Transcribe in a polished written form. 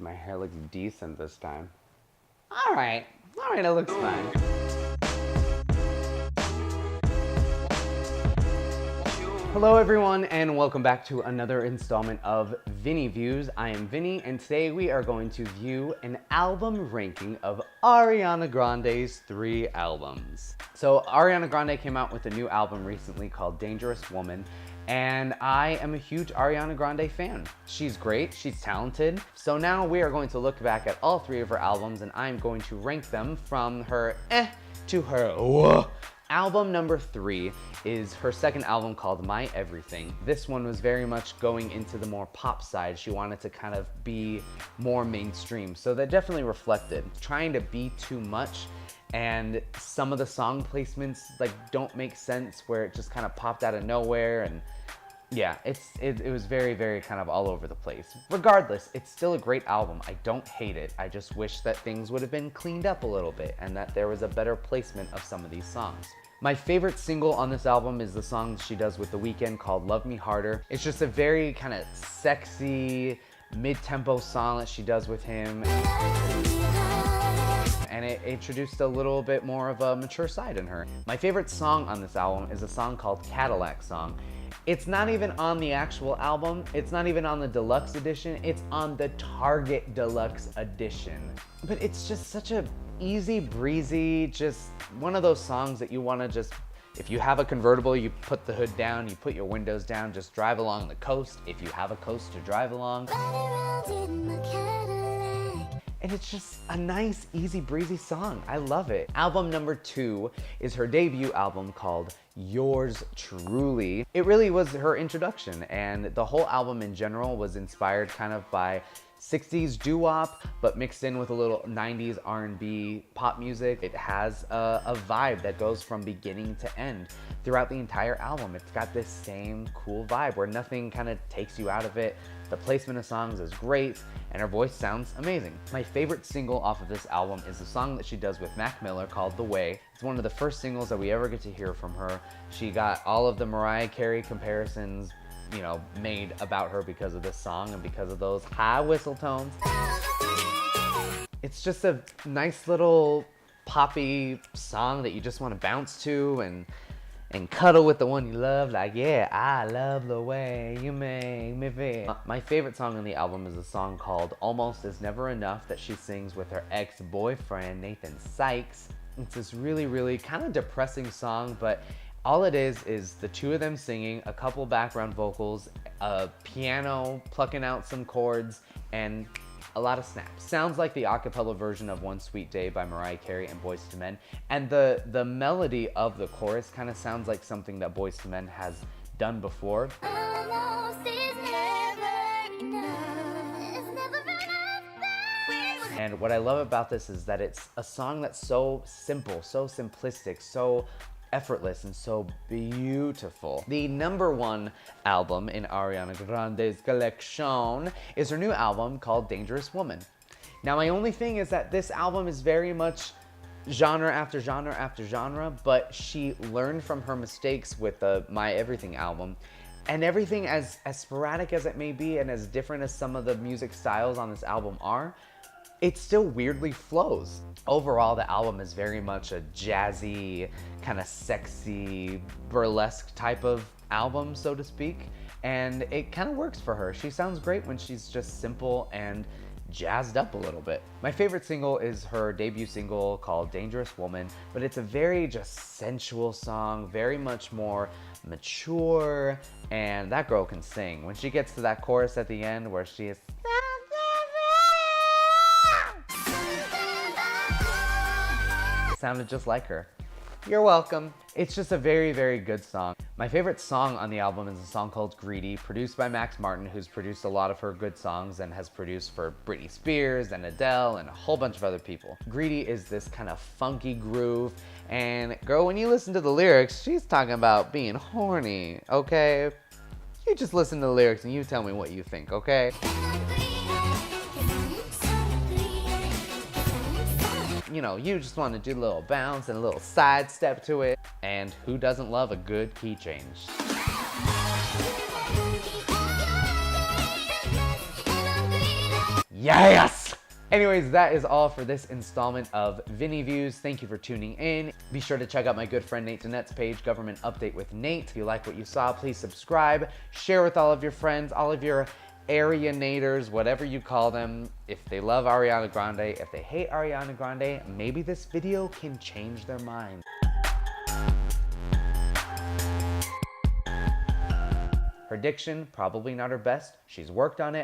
My hair looks decent this time. All right, it looks fine. Hello everyone, and welcome back to another installment of Vinny Views. I am Vinny, and today we are going to view an album ranking of Ariana Grande's 3 albums. So Ariana Grande came out with a new album recently called Dangerous Woman, and I am a huge Ariana Grande fan. She's great, she's talented. So now we are going to look back at all 3 of her albums, and I'm going to rank them from her to her whoa. Album number 3 is her second album called My Everything. This one was very much going into the more pop side. She wanted to kind of be more mainstream. So that definitely reflected. Trying to be too much, and some of the song placements like don't make sense, where it just kind of popped out of nowhere, and yeah, it was very, very kind of all over the place. Regardless, it's still a great album. I don't hate it. I just wish that things would have been cleaned up a little bit and that there was a better placement of some of these songs. My favorite single on this album is the song she does with The Weeknd called Love Me Harder. It's just a very kind of sexy, mid-tempo song that she does with him. And it introduced a little bit more of a mature side in her. My favorite song on this album is a song called Cadillac Song. It's not even on the actual album, it's not even on the deluxe edition, it's on the Target Deluxe edition. But it's just such a easy breezy, just one of those songs that you wanna just, if you have a convertible, you put the hood down, you put your windows down, just drive along the coast, if you have a coast to drive along. And it's just a nice, easy, breezy song. I love it. Album number 2 is her debut album called Yours Truly. It really was her introduction, and the whole album in general was inspired kind of by 60s doo-wop, but mixed in with a little 90s R&B pop music. It has a vibe that goes from beginning to end throughout the entire album. It's got this same cool vibe where nothing kind of takes you out of it. The placement of songs is great, and her voice sounds amazing. My favorite single off of this album is the song that she does with Mac Miller called The Way. It's one of the first singles that we ever get to hear from her. She got all of the Mariah Carey comparisons, you know, made about her because of this song and because of those high whistle tones. It's just a nice little poppy song that you just want to bounce to and cuddle with the one you love, like, yeah, I love the way you make me feel. My favorite song on the album is a song called Almost Is Never Enough that she sings with her ex-boyfriend, Nathan Sykes. It's this really, really kind of depressing song, but all it is the two of them singing, a couple background vocals, a piano plucking out some chords, and a lot of snaps. Sounds like the a cappella version of One Sweet Day by Mariah Carey and Boyz II Men. And the melody of the chorus kind of sounds like something that Boyz II Men has done before. And what I love about this is that it's a song that's so simple, so simplistic, so effortless, and so beautiful. The number 1 album in Ariana Grande's collection is her new album called Dangerous Woman. Now, my only thing is that this album is very much genre after genre after genre, but she learned from her mistakes with the My Everything album, and everything, as sporadic as it may be and as different as some of the music styles on this album are, it still weirdly flows. Overall, the album is very much a jazzy, kind of sexy, burlesque type of album, so to speak, and it kind of works for her. She sounds great when she's just simple and jazzed up a little bit. My favorite single is her debut single called Dangerous Woman, but it's a very just sensual song, very much more mature, and that girl can sing. When she gets to that chorus at the end where she is sounded just like her. You're welcome. It's just a very, very good song. My favorite song on the album is a song called Greedy, produced by Max Martin, who's produced a lot of her good songs and has produced for Britney Spears and Adele and a whole bunch of other people. Greedy is this kind of funky groove, and girl, when you listen to the lyrics, she's talking about being horny, okay? You just listen to the lyrics and you tell me what you think, okay? You know, you just want to do a little bounce and a little side step to it. And who doesn't love a good key change? Yes! Anyways, that is all for this installment of Vinny Views. Thank you for tuning in. Be sure to check out my good friend Nate Danette's page, Government Update with Nate. If you like what you saw, please subscribe, share with all of your friends, all of your Arianators, whatever you call them. If they love Ariana Grande, if they hate Ariana Grande, maybe this video can change their mind. Her diction, probably not her best. She's worked on it.